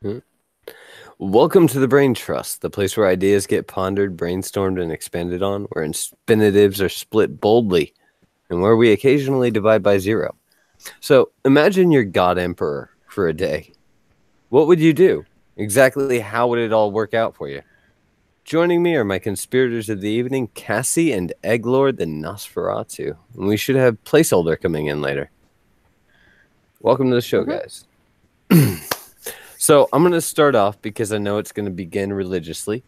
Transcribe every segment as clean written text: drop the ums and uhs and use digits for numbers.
Hmm. Welcome to the Brain Trust, the place where ideas get pondered, brainstormed, and expanded on, where infinitives are split boldly, and where we occasionally divide by zero. So imagine you're God Emperor for a day. What would you do? Exactly how would it all work out for you? Joining me are my conspirators of the evening, Cassie and Egglord the Nosferatu. And we should have Placeholder coming in later. Welcome to the show, guys. So I'm going to start off, because I know it's going to begin religiously,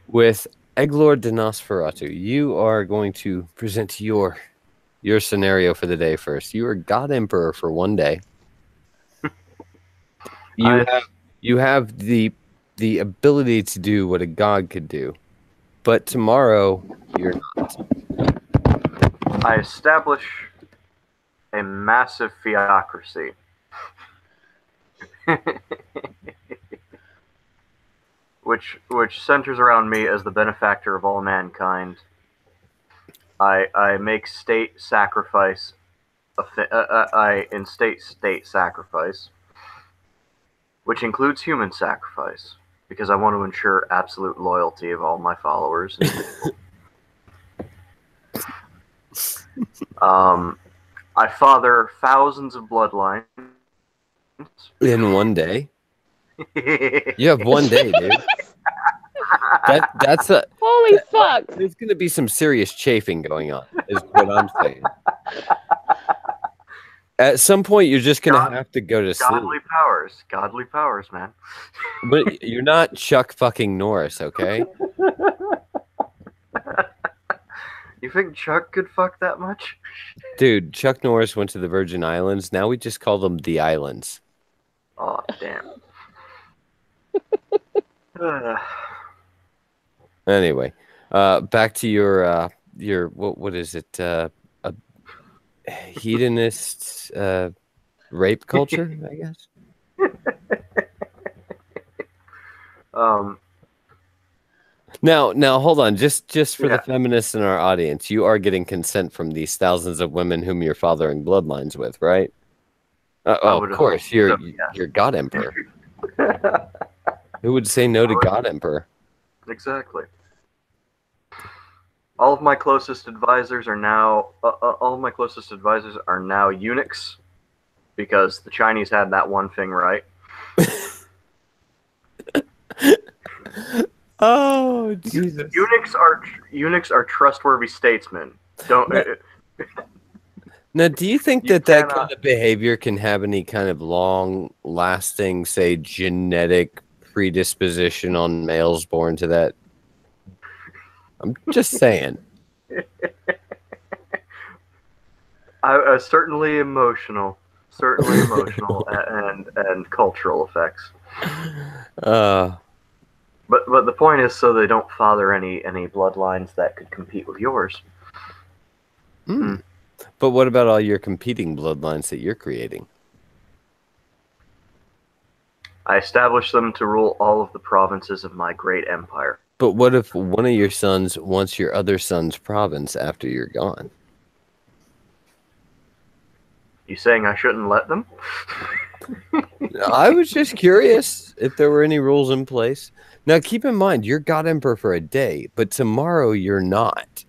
with Egglord the Nosferatu. You are going to present your scenario for the day first. You are God Emperor for one day. You have the ability to do what a god could do, but tomorrow you're not. I establish a massive theocracy. which centers around me as the benefactor of all mankind. I make state sacrifice. I instate state sacrifice, which includes human sacrifice, because I want to ensure absolute loyalty of all my followers. I father thousands of bloodlines in one day. You have one day, dude. That's a holy fuck. There's going to be some serious chafing going on, is what I'm saying. At some point, you're just going to have to go to sleep. Godly powers, man. But you're not Chuck fucking Norris, okay? You think Chuck could fuck that much? Dude, Chuck Norris went to the Virgin Islands. Now we just call them the Islands. Oh, damn. Anyway, back to your what is it? A hedonist rape culture, I guess. Now hold on, just for the feminists in our audience, you are getting consent from these thousands of women whom you're fathering bloodlines with, right? Of course, you're God Emperor. Who would say no to God Emperor? Exactly. All of my closest advisors are now eunuchs, because the Chinese had that one thing right. Oh, Jesus! Eunuchs are trustworthy statesmen. Now, do you think that kind of behavior can have any kind of long-lasting, say, genetic predisposition on males born to that? I'm just saying. Certainly emotional and cultural effects. But the point is, so they don't father any bloodlines that could compete with yours. But what about all your competing bloodlines that you're creating? I established them to rule all of the provinces of my great empire. But what if one of your sons wants your other son's province after you're gone? You saying I shouldn't let them? I was just curious if there were any rules in place. Now, keep in mind, you're God Emperor for a day, but tomorrow you're not.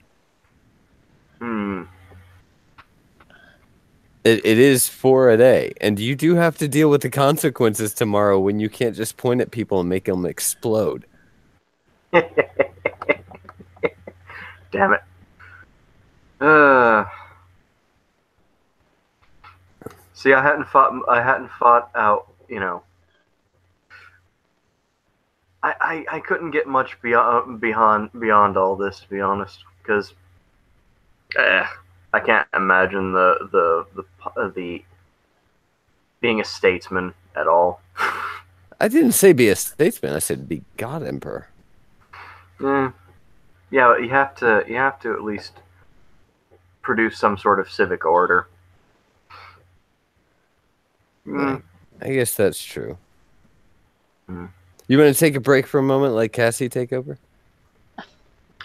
It is for a day, and you do have to deal with the consequences tomorrow when you can't just point at people and make them explode. Damn it. See, I hadn't fought out, you know. I couldn't get much beyond all this, to be honest, because I can't imagine the being a statesman at all. I didn't say be a statesman. I said be God Emperor. Yeah, but you have to at least produce some sort of civic order. I guess that's true. You want to take a break for a moment, let Cassie take over?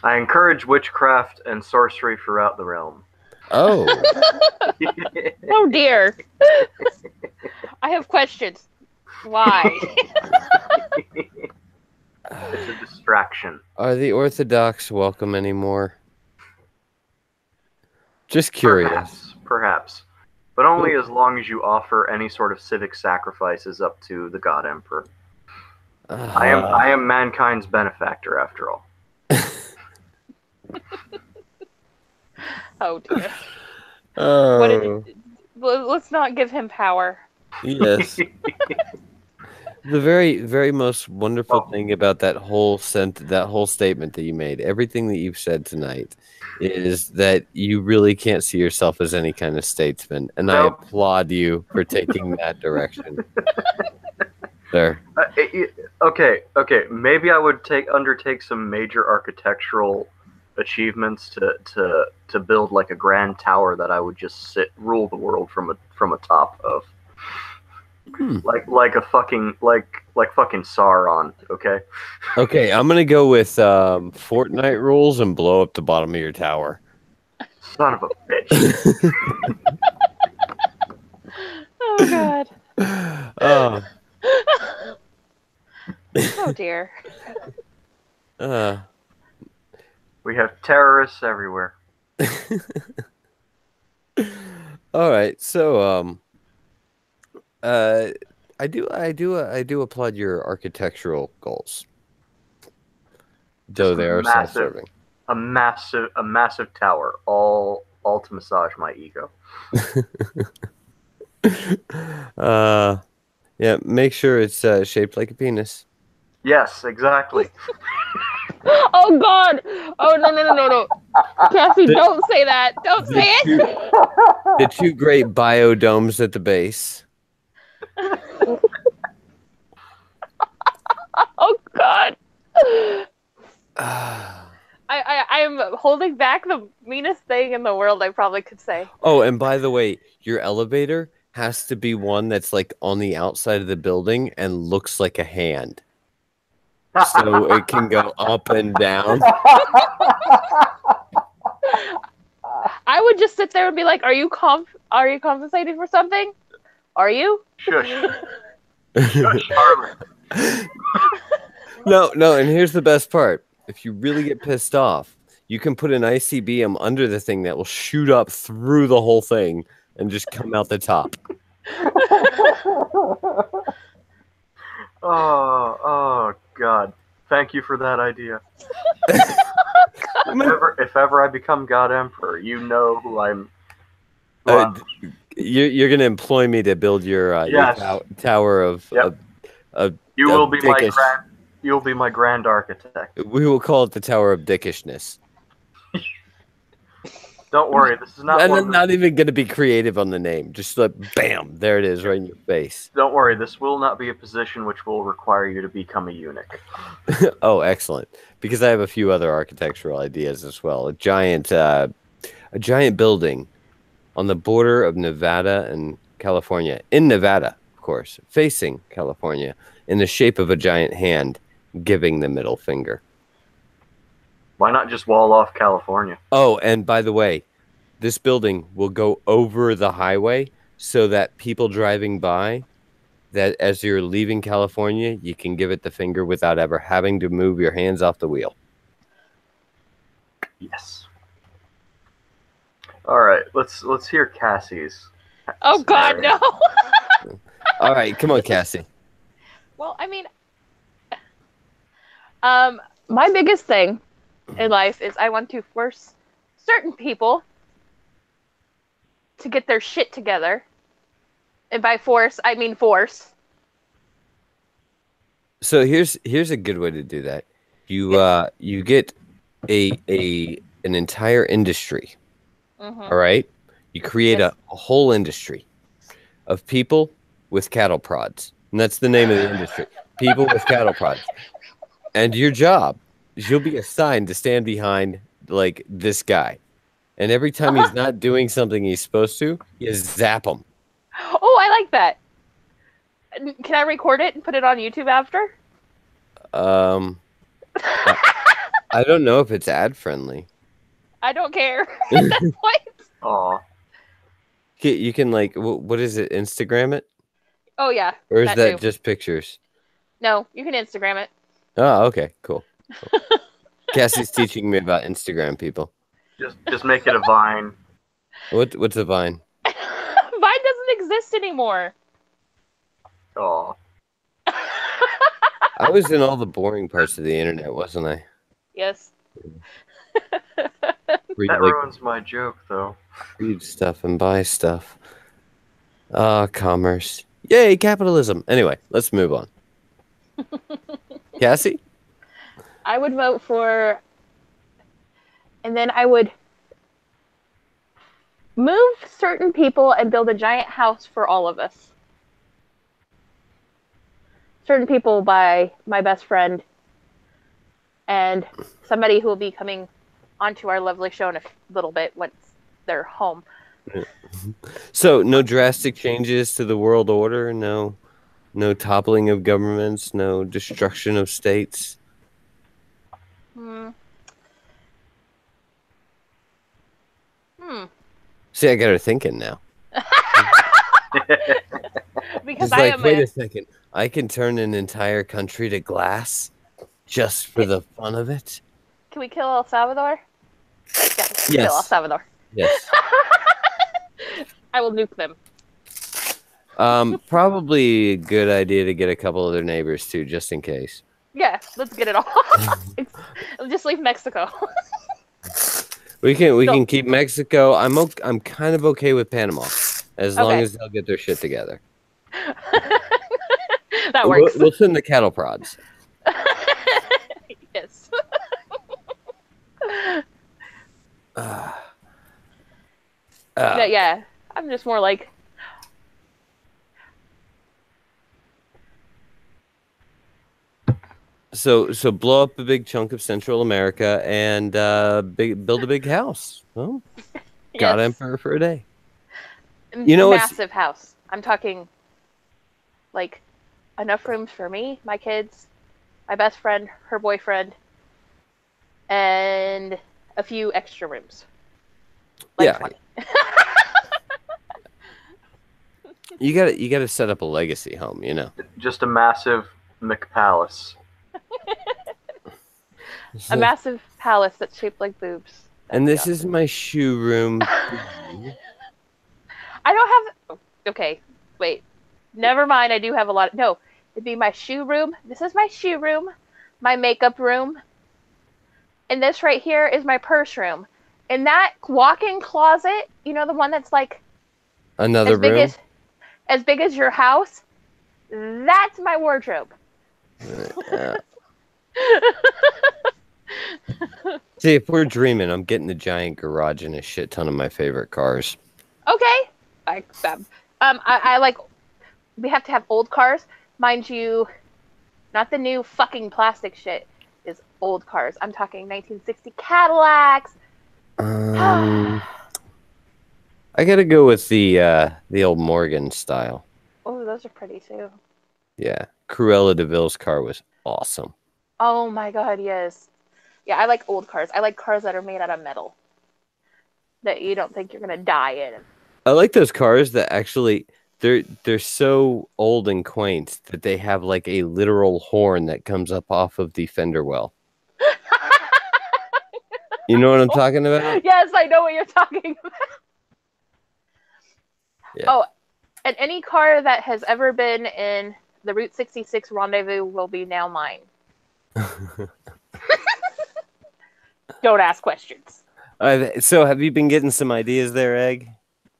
I encourage witchcraft and sorcery throughout the realm. Oh. Oh dear. I have questions. Why? It's a distraction. Are the Orthodox welcome anymore? Just curious. Perhaps. But only as long as you offer any sort of civic sacrifices up to the God Emperor. I am mankind's benefactor, after all. Oh dear. Oh, Let's not give him power. yes. The very, very most wonderful thing about that whole statement that you made, everything that you've said tonight, is that you really can't see yourself as any kind of statesman, and I applaud you for taking that direction. There. Okay. Maybe I would undertake some major architectural achievements to build like a grand tower that I would just rule the world from a top of. Like fucking Sauron, okay? Okay, I'm gonna go with Fortnite rules and blow up the bottom of your tower. Son of a bitch. Oh god. Oh. Oh dear. We have terrorists everywhere. All right, so I do applaud your architectural goals. Though they are self-serving. A massive tower, all to massage my ego. Yeah, make sure it's shaped like a penis. Yes, exactly. Oh god! Oh no! Cassie, don't say that! Don't say it! The two great biodomes at the base. Oh god! I am holding back the meanest thing in the world I probably could say. Oh, and by the way, your elevator has to be one that's like on the outside of the building and looks like a hand. So it can go up and down. I would just sit there and be like, "Are you compensating for something? Are you?" Shush. Shush, Harlan. No, and here's the best part. If you really get pissed off, you can put an ICBM under the thing that will shoot up through the whole thing and just come out the top. Oh God. Thank you for that idea. If ever I become God Emperor, you know who I'm. You're going to employ me to build your tower of. Yep. You will be You'll be my grand architect. We will call it the Tower of Dickishness. Don't worry, this is not. And I'm not even going to be creative on the name. Just like, bam, there it is, right in your face. Don't worry, this will not be a position which will require you to become a eunuch. Oh, excellent! Because I have a few other architectural ideas as well. A giant building on the border of Nevada and California, in Nevada, of course, facing California, in the shape of a giant hand, giving the middle finger. Why not just wall off California? Oh, and by the way, this building will go over the highway so that people driving by, that as you're leaving California, you can give it the finger without ever having to move your hands off the wheel. Yes. All right, let's hear Cassie's. Oh God, no! All right, come on, Cassie. Well, I mean, my biggest thing in life is I want to force certain people to get their shit together. And by force, I mean force. So here's a good way to do that. You get an entire industry. Mm-hmm. All right? You create a whole industry of people with cattle prods. And that's the name of the industry. People with cattle prods. And your job is you'll be assigned to stand behind like this guy. And every time he's not doing something he's supposed to, you zap him. Oh, I like that. Can I record it and put it on YouTube after? I don't know if it's ad friendly. I don't care at that point. Aw. You can like, what is it? Instagram it? Oh yeah, Or is that that too. just pictures? No, you can Instagram it. Oh, okay, cool. Cassie's teaching me about Instagram, people. Just make it a Vine. What's a Vine? Vine doesn't exist anymore. Oh, I was in all the boring parts of the internet, wasn't I? Yes. Where that you like ruins my joke, though. read stuff and buy stuff. Commerce. Yay, capitalism. Anyway, let's move on. Cassie? I would vote for, and then I would move certain people and build a giant house for all of us. Certain people by my best friend and somebody who will be coming onto our lovely show in a little bit once they're home. So, no drastic changes to the world order? No toppling of governments? No destruction of states? See, I got her thinking now. Because It's I like, am wait a second. I can turn an entire country to glass just for the fun of it? Can we kill El Salvador? Yeah, kill El Yes. Salvador. Yes. I will nuke them. Probably a good idea to get a couple of their neighbors too, just in case. Yeah, let's get it all. Just leave Mexico. We can keep Mexico. I'm kind of okay with Panama, as long Okay. as they'll get their shit together. That works. We'll send the cattle prods. Yes. But yeah, I'm just more like, So blow up a big chunk of Central America and build a big house. Well, God yes. Emperor for a day. You know, massive house. I'm talking like enough rooms for me, my kids, my best friend, her boyfriend, and a few extra rooms. Like Yeah. 20. You gotta set up a legacy home, you know. Just a massive McPalace. A massive palace that's shaped like boobs. And this is my shoe room. I don't have. Okay, wait. Never mind. I do have a lot. No, it'd be my shoe room. This is my shoe room, my makeup room, and this right here is my purse room. And that walk-in closet, you know, the one that's like Another room. As big as your house. That's my wardrobe. See, if we're dreaming, I'm getting a giant garage and a shit ton of my favorite cars. Okay. I like. We have to have old cars, mind you. Not the new fucking plastic shit. Is old cars. I'm talking 1960 Cadillacs. I gotta go with the old Morgan style. Oh, those are pretty too. Yeah, Cruella de Vil's car was awesome. Oh my god, yes. Yeah, I like old cars. I like cars that are made out of metal. That you don't think you're gonna die in. I like those cars that actually they're so old and quaint that they have like a literal horn that comes up off of the fender well. You know what I'm talking about? Yes, I know what you're talking about. Yeah. Oh, and any car that has ever been in the Route 66 rendezvous will be now mine. Don't ask questions. So have you been getting some ideas there, Egg?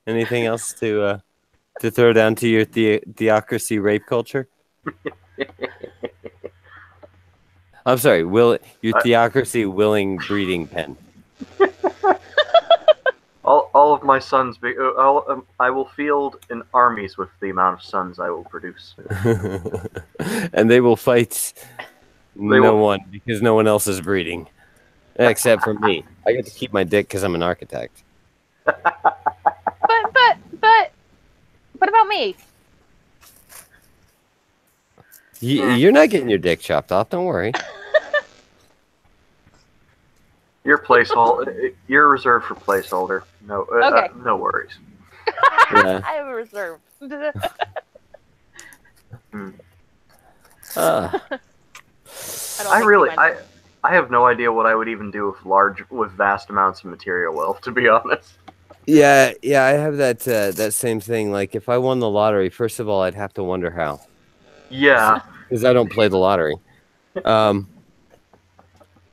Anything else to throw down to your theocracy rape culture? I'm sorry, your theocracy willing breeding pen. All of my sons, I will field in armies with the amount of sons I will produce. And they will fight one because no one else is breeding. Except for me. I get to keep my dick because I'm an architect. But what about me? You're not getting your dick chopped off, don't worry. You're reserved for placeholder. No, Okay. no worries. Yeah. I have a reserve. Hmm. Uh, I don't think I have no idea what I would even do with vast amounts of material wealth, to be honest. yeah, I have that same thing. Like, if I won the lottery, first of all, I'd have to wonder how. Yeah. Because I don't play the lottery.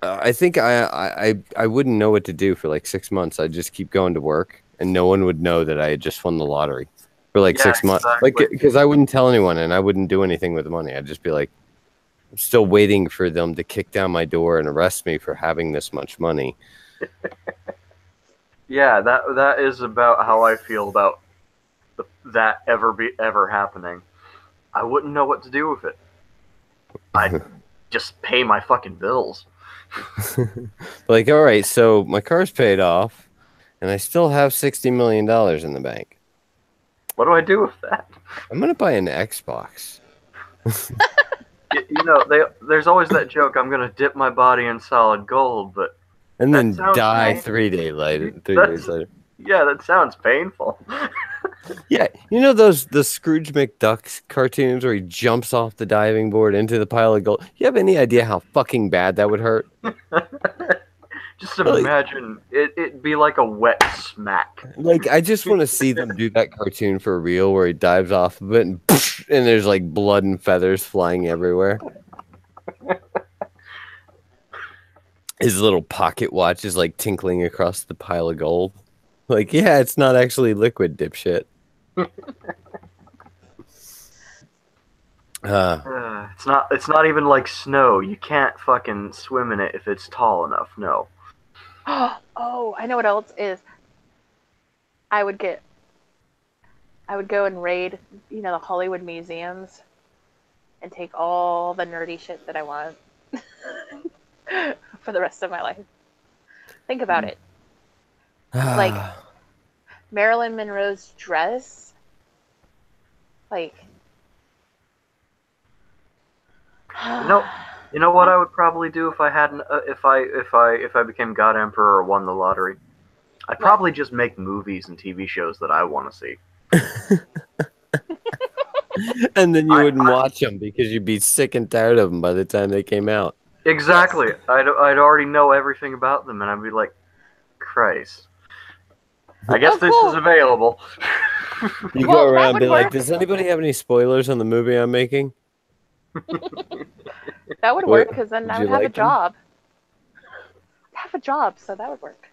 I think I wouldn't know what to do for like 6 months. I'd just keep going to work, and no one would know that I had just won the lottery for like Yeah, 6 months. exactly. Like, because I wouldn't tell anyone, and I wouldn't do anything with the money. I'd just be like, I'm still waiting for them to kick down my door and arrest me for having this much money. Yeah, that is about how I feel about that ever happening. I wouldn't know what to do with it. I'd just pay my fucking bills. Like, all right, so my car's paid off, and I still have $60 million in the bank. What do I do with that? I'm gonna buy an Xbox. You know, there's always that joke. I'm gonna dip my body in solid gold, but And then sounds die painful. 3 days later. 3 days later. Yeah, that sounds painful. Yeah, you know the Scrooge McDuck cartoons where he jumps off the diving board into the pile of gold? You have any idea how fucking bad that would hurt? Just imagine it'd be like a wet smack. Like, I just want to see them do that cartoon for real where he dives off of it and there's like blood and feathers flying everywhere. His little pocket watch is like tinkling across the pile of gold. Like, yeah, it's not actually liquid, dipshit. It's not even like snow. You can't fucking swim in it if it's tall enough. No. Oh, I know what else is. I would go and raid, the Hollywood museums and take all the nerdy shit that I want for the rest of my life. Think about it. Like Marilyn Monroe's dress. Like, you know what I would probably do if I hadn't if I became God Emperor or won the lottery. I'd probably just make movies and TV shows that I want to see. And then you wouldn't watch them because you'd be sick and tired of them by the time they came out. Exactly. Yes. I'd already know everything about them, and I'd be like, Christ. I guess this is available. You go around and be like, does anybody have any spoilers on the movie I'm making? That would work, because then I would have a job. I have a job, so that would work.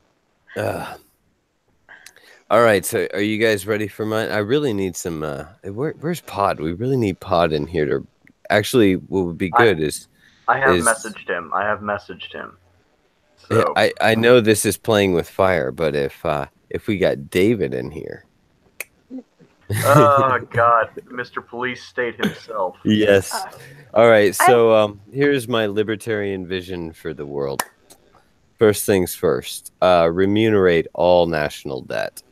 All right, so are you guys ready for mine? I really need some... where's Pod? We really need Pod in here to... Actually, what would be good is... I have messaged him. So. I know this is playing with fire, but if we got David in here... Oh, God. Mr. Police State himself. Yes. All right, so here's my libertarian vision for the world. First things first, remunerate all national debt.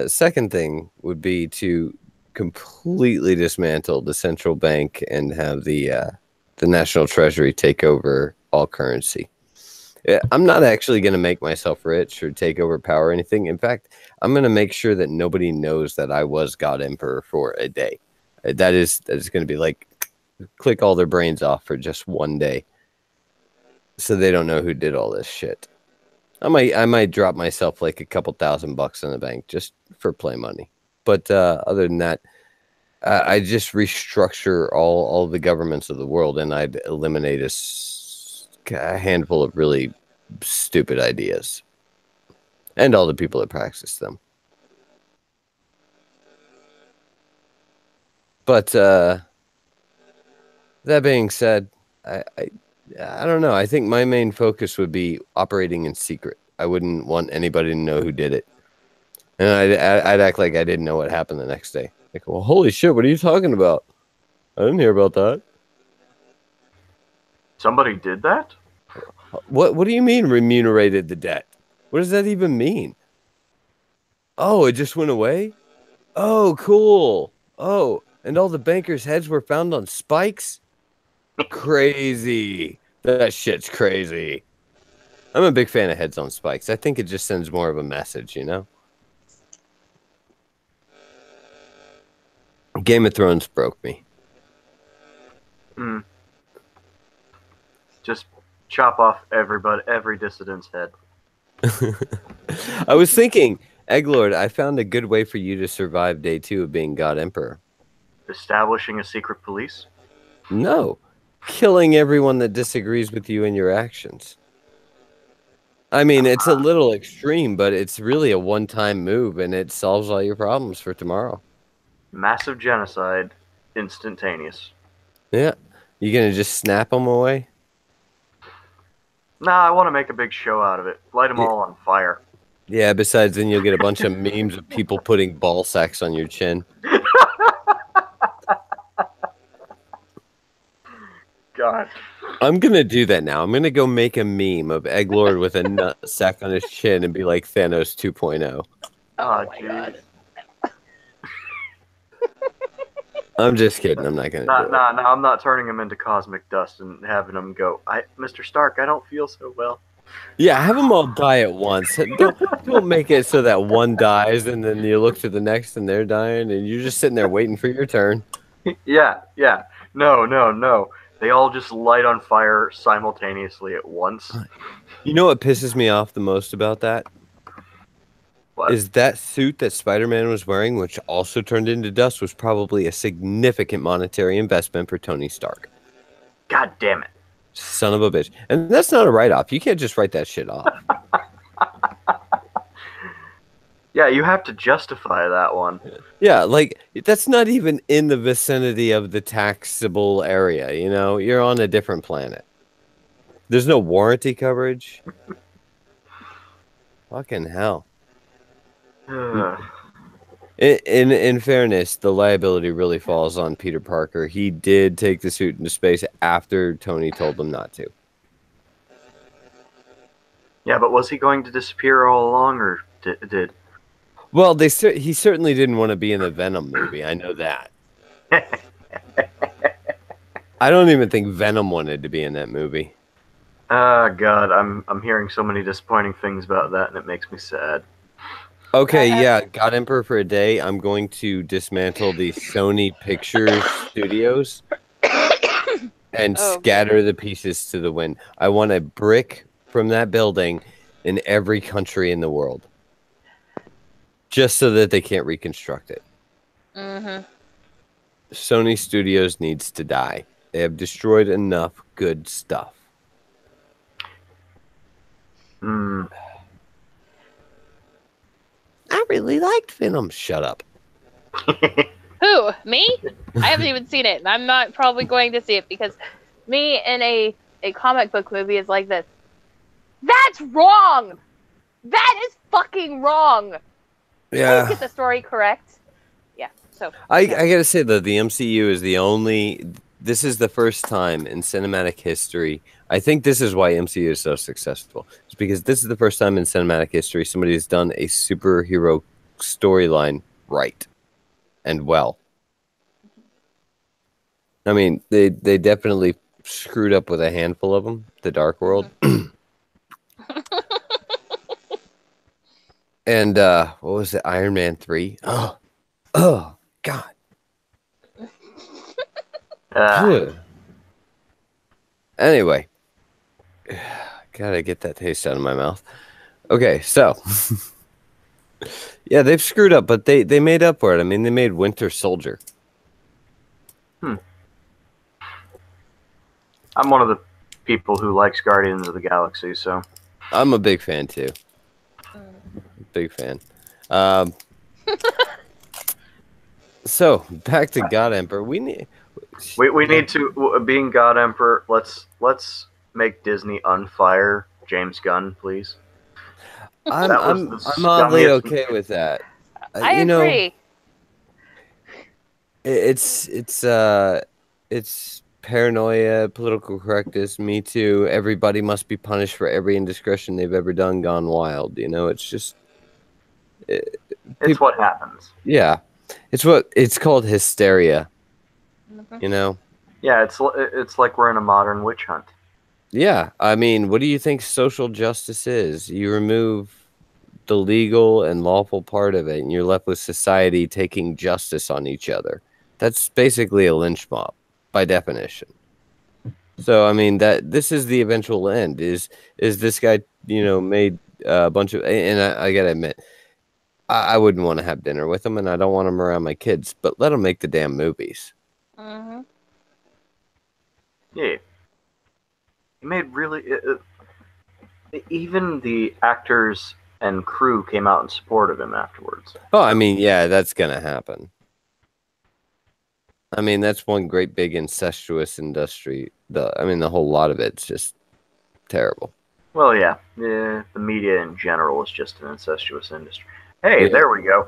Second thing would be to completely dismantle the central bank and have the National Treasury take over all currency. I'm not actually going to make myself rich or take over power or anything. In fact, I'm going to make sure that nobody knows that I was God Emperor for a day. That is going to be like, click all their brains off for just one day, so they don't know who did all this shit. I might drop myself like a couple $1,000 in the bank just for play money. But other than that, I just restructure all the governments of the world, and I'd eliminate a handful of really stupid ideas and all the people that practice them. But that being said, I don't know. I think my main focus would be operating in secret. I wouldn't want anybody to know who did it. And I'd act like I didn't know what happened the next day. Like, well, holy shit, what are you talking about? I didn't hear about that. Somebody did that? What do you mean remunerated the debt? What does that even mean? Oh, it just went away? Oh, cool. Oh, and all the bankers' heads were found on spikes? Crazy. That shit's crazy. I'm a big fan of heads on spikes. I think it just sends more of a message, you know? Game of Thrones broke me. Hmm. Just chop off every dissident's head. I was thinking, Egglord, I found a good way for you to survive day 2 of being God Emperor. Establishing a secret police? No, killing everyone that disagrees with you and your actions. I mean, it's a little extreme, but it's really a one-time move, and it solves all your problems for tomorrow. Massive genocide, instantaneous. Yeah. You gonna just snap them away? Nah, I want to make a big show out of it. Light them all on fire. Yeah, besides then you'll get a bunch of memes of people putting ball sacks on your chin. God. I'm gonna do that now. I'm gonna go make a meme of Egglord with a nut sack on his chin and be like Thanos 2.0. Oh my god. I'm just kidding. I'm not gonna do it. Nah, I'm not turning him into cosmic dust and having him go, Mr. Stark, I don't feel so well. Yeah, have them all die at once. Don't make it so that one dies and then you look to the next and they're dying and you're just sitting there waiting for your turn. Yeah. No. They all just light on fire simultaneously at once. You know what pisses me off the most about that? What? Is that suit that Spider-Man was wearing, which also turned into dust, was probably a significant monetary investment for Tony Stark. God damn it. Son of a bitch. And that's not a write-off. You can't just write that shit off. Yeah, you have to justify that one. Yeah, like, that's not even in the vicinity of the taxable area, you know? You're on a different planet. There's no warranty coverage. Fucking hell. In fairness, the liability really falls on Peter Parker. He did take the suit into space after Tony told him not to. Yeah, but was he going to disappear all along, or did? Well, he certainly didn't want to be in the Venom movie. I know that. I don't even think Venom wanted to be in that movie. God, I'm hearing so many disappointing things about that, and it makes me sad. Okay, yeah, God Emperor for a day. I'm going to dismantle the Sony Pictures studios and scatter the pieces to the wind. I want a brick from that building in every country in the world, just so that they can't reconstruct it. Mm-hmm. Sony Studios needs to die. They have destroyed enough good stuff. I really liked Venom. Shut up. Who? Me? I haven't even seen it, and I'm not probably going to see it because me in a comic book movie is like this. That's wrong! That is fucking wrong! Yeah. Please get the story correct. Yeah, so. I gotta say, though, the MCU is the only... This is the first time in cinematic history. I think this is why MCU is so successful. It's because this is the first time in cinematic history somebody has done a superhero storyline right and well. I mean, they definitely screwed up with a handful of them. The Dark World. And what was it? Iron Man 3. Oh, God. Anyway, gotta get that taste out of my mouth. Okay, so yeah, they've screwed up, but they made up for it. I mean, they made Winter Soldier. I'm one of the people who likes Guardians of the Galaxy, so I'm a big fan too. Big fan. So back to God Emperor. We need to, being God Emperor, let's make Disney unfire James Gunn, please. I'm oddly okay with that. I agree. It's paranoia, political correctness, Me Too. Everybody must be punished for every indiscretion they've ever done gone wild. You know, it's just it's what happens. Yeah, it's called hysteria. You know. Yeah, it's like we're in a modern witch hunt. Yeah, I mean, what do you think social justice is? You remove the legal and lawful part of it, and you're left with society taking justice on each other. That's basically a lynch mob, by definition. So I mean that this is the eventual end. Is this guy made a bunch of, and I gotta admit, I wouldn't want to have dinner with him, and I don't want him around my kids. But let him make the damn movies. Mm-hmm. Yeah, he made really. Even the actors and crew came out in support of him afterwards. Oh, I mean, yeah, that's gonna happen. I mean, that's one great big incestuous industry. The whole lot of it's just terrible. Well, yeah, the media in general is just an incestuous industry. Hey, Yeah. there we go.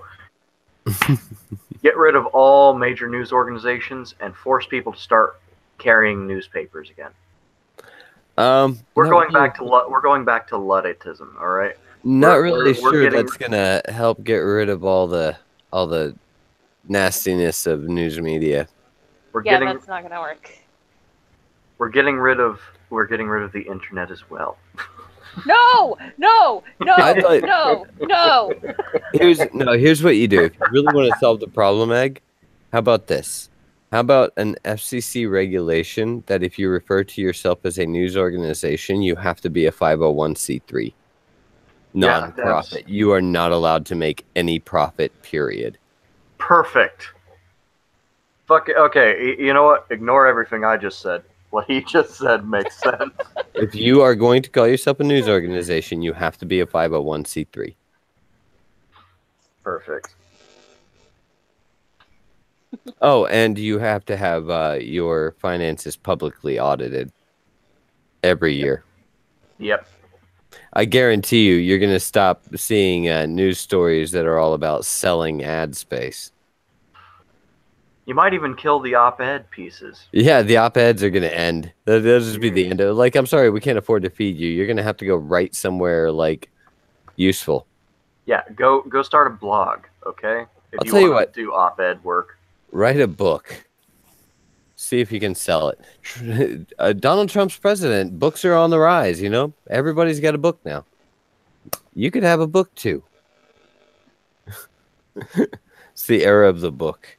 Get rid of all major news organizations and force people to start carrying newspapers again. We're going back to Ludditism. All right. Not We're really sure getting- that's gonna help get rid of all the nastiness of news media. That's not gonna work. We're getting rid of the internet as well. No! thought- No! Here's what you do. If you really want to solve the problem, Egg, how about this? How about an FCC regulation that if you refer to yourself as a news organization, you have to be a 501c3 nonprofit. You are not allowed to make any profit, period. Perfect. Fuck it. Okay, you know what? Ignore everything I just said. What he just said makes sense. If you are going to call yourself a news organization, you have to be a 501c3. Perfect. Oh, and you have to have your finances publicly audited every year. Yep. I guarantee you're going to stop seeing news stories that are all about selling ad space. You might even kill the op-ed pieces. Yeah, the op-eds are going to end. That'll just be the end of it. Like, I'm sorry, we can't afford to feed you. You're going to have to go write somewhere, like, useful. Yeah, go start a blog, okay? If I'll tell you wanna what. Do op-ed work. Write a book. See if you can sell it. Donald Trump's president. Books are on the rise, you know? Everybody's got a book now. You could have a book, too. It's the era of the book.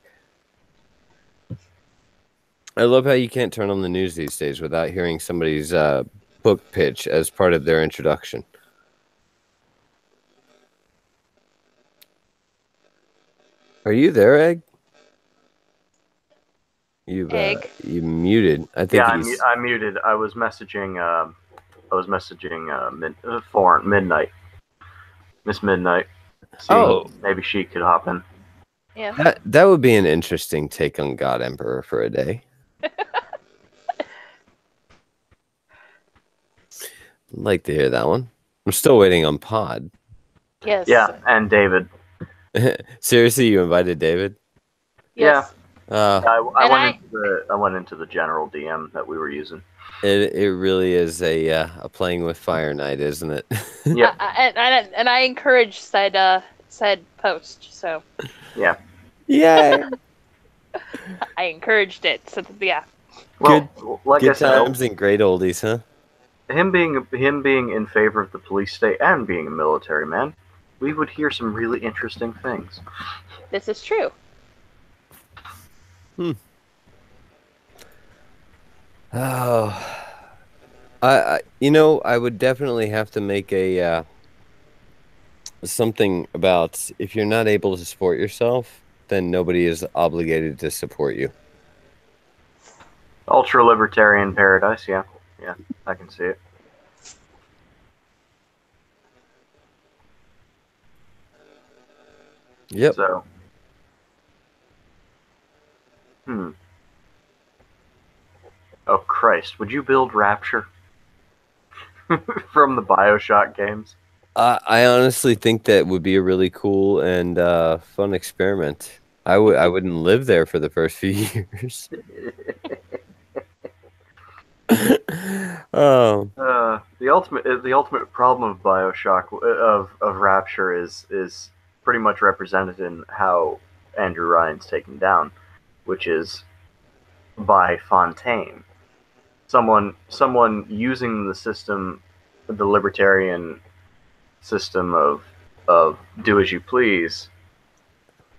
I love how you can't turn on the news these days without hearing somebody's book pitch as part of their introduction. Are you there, Egg? You muted. I think. Yeah, I'm muted. I was messaging. Midnight. Miss Midnight. Maybe she could hop in. Yeah. That would be an interesting take on God Emperor for a day. I'd like to hear that one. I'm still waiting on Pod. Yes. Yeah, and David. Seriously, you invited David? Yes. I went into the general DM that we were using. It really is a playing with fire night, isn't it? Yeah. And I encourage said post. So. Yeah. Yeah. I encouraged it. So yeah. Well, good times and great oldies, huh? Him being in favor of the police state and being a military man, we would hear some really interesting things. This is true. Oh, I would definitely have to make a something about if you're not able to support yourself, then nobody is obligated to support you. Ultra libertarian paradise, yeah, I can see it. Yep. So, Oh Christ! Would you build Rapture from the BioShock games? I honestly think that would be a really cool and fun experiment. I wouldn't live there for the first few years. Oh. The ultimate problem of BioShock of Rapture is pretty much represented in how Andrew Ryan's taken down, which is by Fontaine. Someone using the system, the libertarian system of do as you please,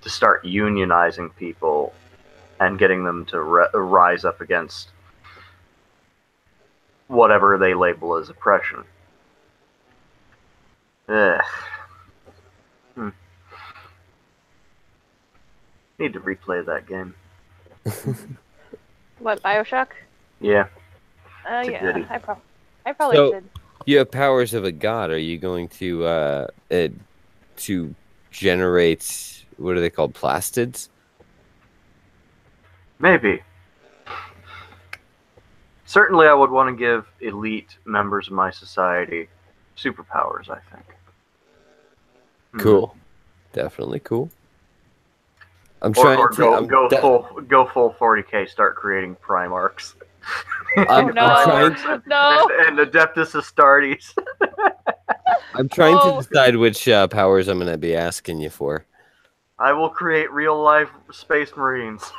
to start unionizing people and getting them to rise up against whatever they label as oppression. Ugh. Need to replay that game. What, Bioshock? Yeah. Oh, It's a yeah. goodie. I probably So- should. You have powers of a god. Are you going to generate, what are they called, plastids? Maybe. Certainly, I would want to give elite members of my society superpowers, I think. Cool. Definitely cool. I'm Or, trying or to. go full 40k, start creating Primarchs. I'm no. trying. No. And Adeptus Astartes. I'm trying to Oh. decide which powers I'm going to be asking you for. I will create real life space marines.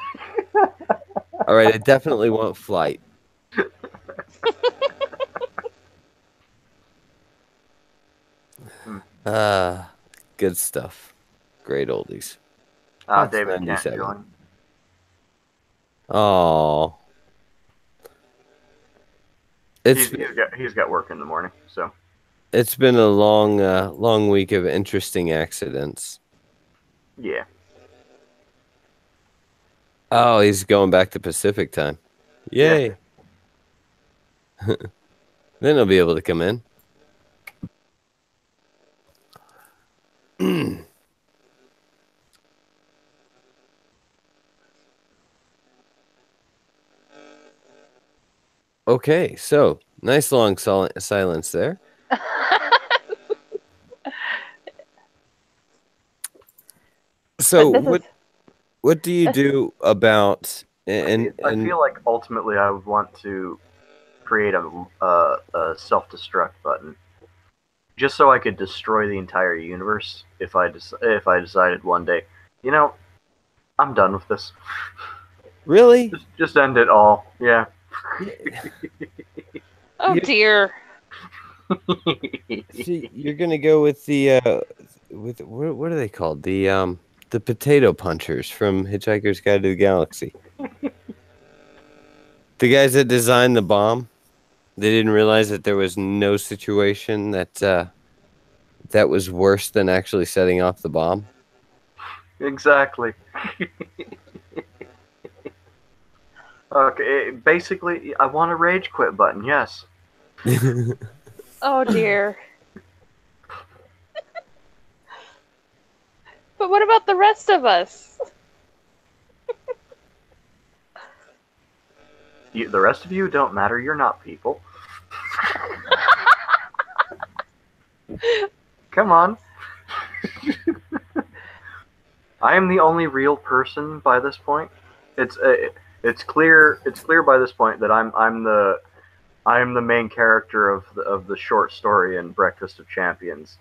All right, I definitely want flight. Good stuff. Great oldies. That's David 97. can't join. Oh, He's got work in the morning, so it's been a long week of interesting accidents. yeah. Oh, he's going back to Pacific time. Yay. Then he'll be able to come in. Okay, so nice long silence there. So what do you do about and I feel like ultimately I would want to create a self-destruct button, just so I could destroy the entire universe if I decided one day, you know, I'm done with this. really? Just end it all. Yeah. Oh, dear. See, you're gonna go with the with what are they called? The potato punchers from Hitchhiker's Guide to the Galaxy. The guys that designed the bomb, they didn't realize that there was no situation that that was worse than actually setting off the bomb. Exactly. Okay, basically, I want a rage quit button, yes. Oh, dear. But what about the rest of us? The rest of you don't matter, you're not people. Come on. I am the only real person by this point. It's clear by this point that I'm the main character of the short story in Breakfast of Champions,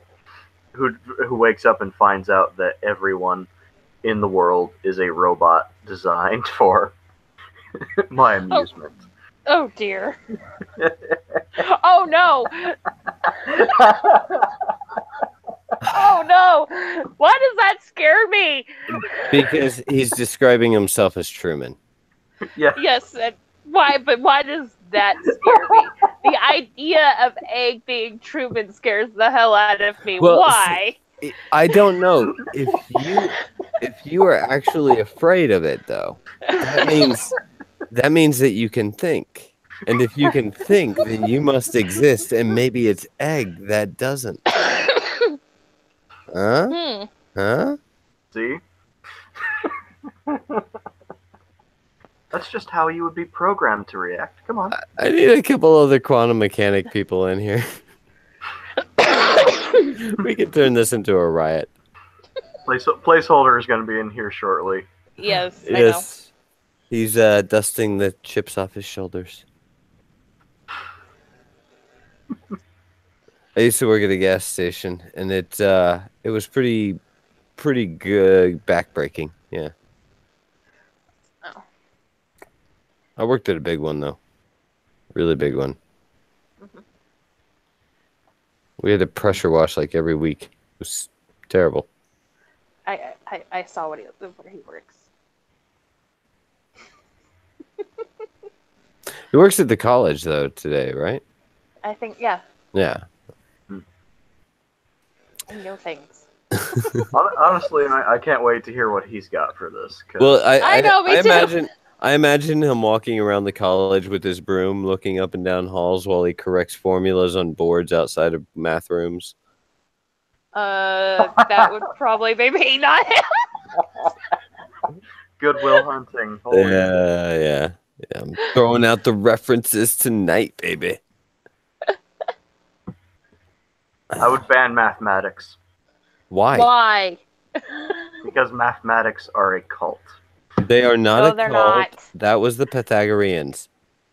who wakes up and finds out that everyone in the world is a robot designed for my amusement. Oh, dear. Oh, no. Oh, no. Why does that scare me? Because he's describing himself as Truman. Yeah. Yes, why? But why does that scare me? The idea of Egg being Truman scares the hell out of me. Well, Why? I don't know if you are actually afraid of it though. That means that you can think. And if you can think, then you must exist, and maybe it's Egg that doesn't. Huh? Huh? See? That's just how you would be programmed to react. Come on. I need a couple other quantum mechanic people in here. We can turn this into a riot. Placeholder is going to be in here shortly. Yes, I know. Yes. He's dusting the chips off his shoulders. I used to work at a gas station, and it was pretty good backbreaking. Yeah. Oh. I worked at a big one though, really big one. Mhm. We had to pressure wash like every week. It was terrible. I saw where he works. He works at the college though today, right? I think, yeah. Yeah. I know things. Honestly, I can't wait to hear what he's got for this. 'Cause Well, I know, me too. I imagine him walking around the college with his broom, looking up and down halls while he corrects formulas on boards outside of math rooms. That would probably maybe not him. Goodwill Hunting. Holy Yeah. I'm throwing out the references tonight, baby. I would ban mathematics Why? Why? because mathematics are a cult. They are not No, a they're cult. not. That was the Pythagoreans.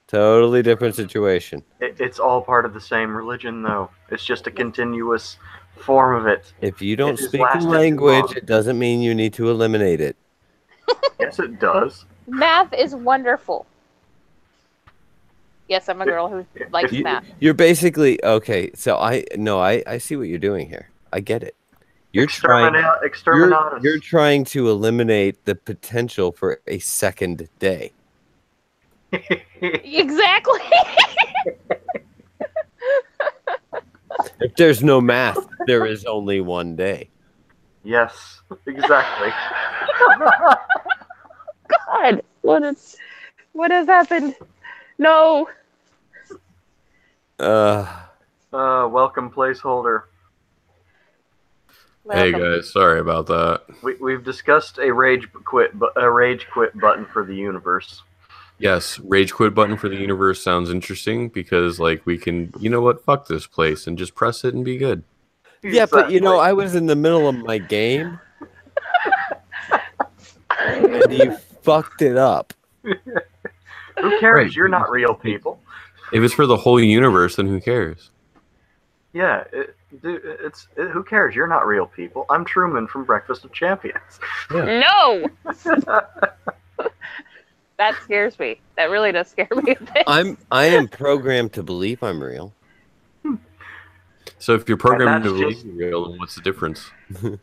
Totally different situation. It's all part of the same religion, though. It's just a continuous form of it. If you don't It has speak lasted the too language, long. it doesn't mean you need to eliminate it. Yes, it does. Math is wonderful. Yes, I'm a girl who likes math. You're basically okay. So I see what you're doing here. I get it. You're Exterminatus. you're trying to eliminate the potential for a second day. Exactly. If there's no math, there is only one day. Yes, exactly. God, what has happened? No. Welcome, placeholder. Hey Welcome. guys, sorry about that. We've discussed a rage quit button for the universe. Yes, rage quit button for the universe sounds interesting because like we can, you know what, fuck this place and just press it and be good. Yeah, but you know, Exactly. I was in the middle of my game, and you fucked it up. Who cares? Right. You're not real people. If it's for the whole universe, then who cares? Yeah, who cares? You're not real people. I'm Truman from Breakfast of Champions. No. That scares me. That really does scare me a bit. I am programmed to believe I'm real. So if you're programmed to that's believe just- you're real, then what's the difference?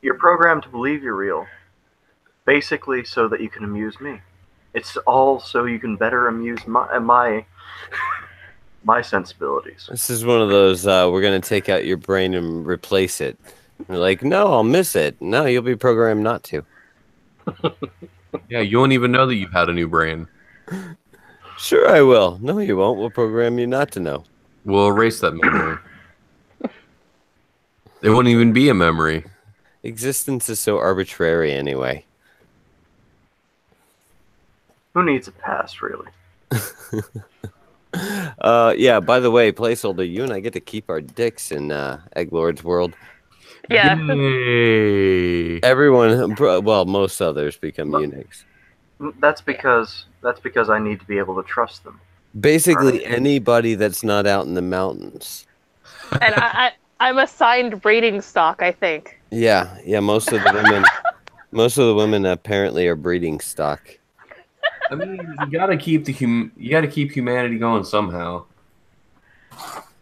You're programmed to believe you're real, basically so that you can amuse me. It's all so you can better amuse my sensibilities. This is one of those, we're going to take out your brain and replace it. You're like, no, I'll miss it. No, you'll be programmed not to. Yeah, you won't even know that you've had a new brain. Sure, I will. No, you won't. We'll program you not to know. We'll erase that memory. It won't even be a memory. Existence is so arbitrary anyway. Who needs a past, really? Yeah, by the way, placeholder, you and I get to keep our dicks in Egglord's world. Yeah. Yay. Everyone, well, most others become eunuchs. That's because I need to be able to trust them. Basically, anybody that's not out in the mountains. And I'm assigned breeding stock, I think. Yeah, most of the women apparently are breeding stock. I mean, you gotta keep humanity going somehow.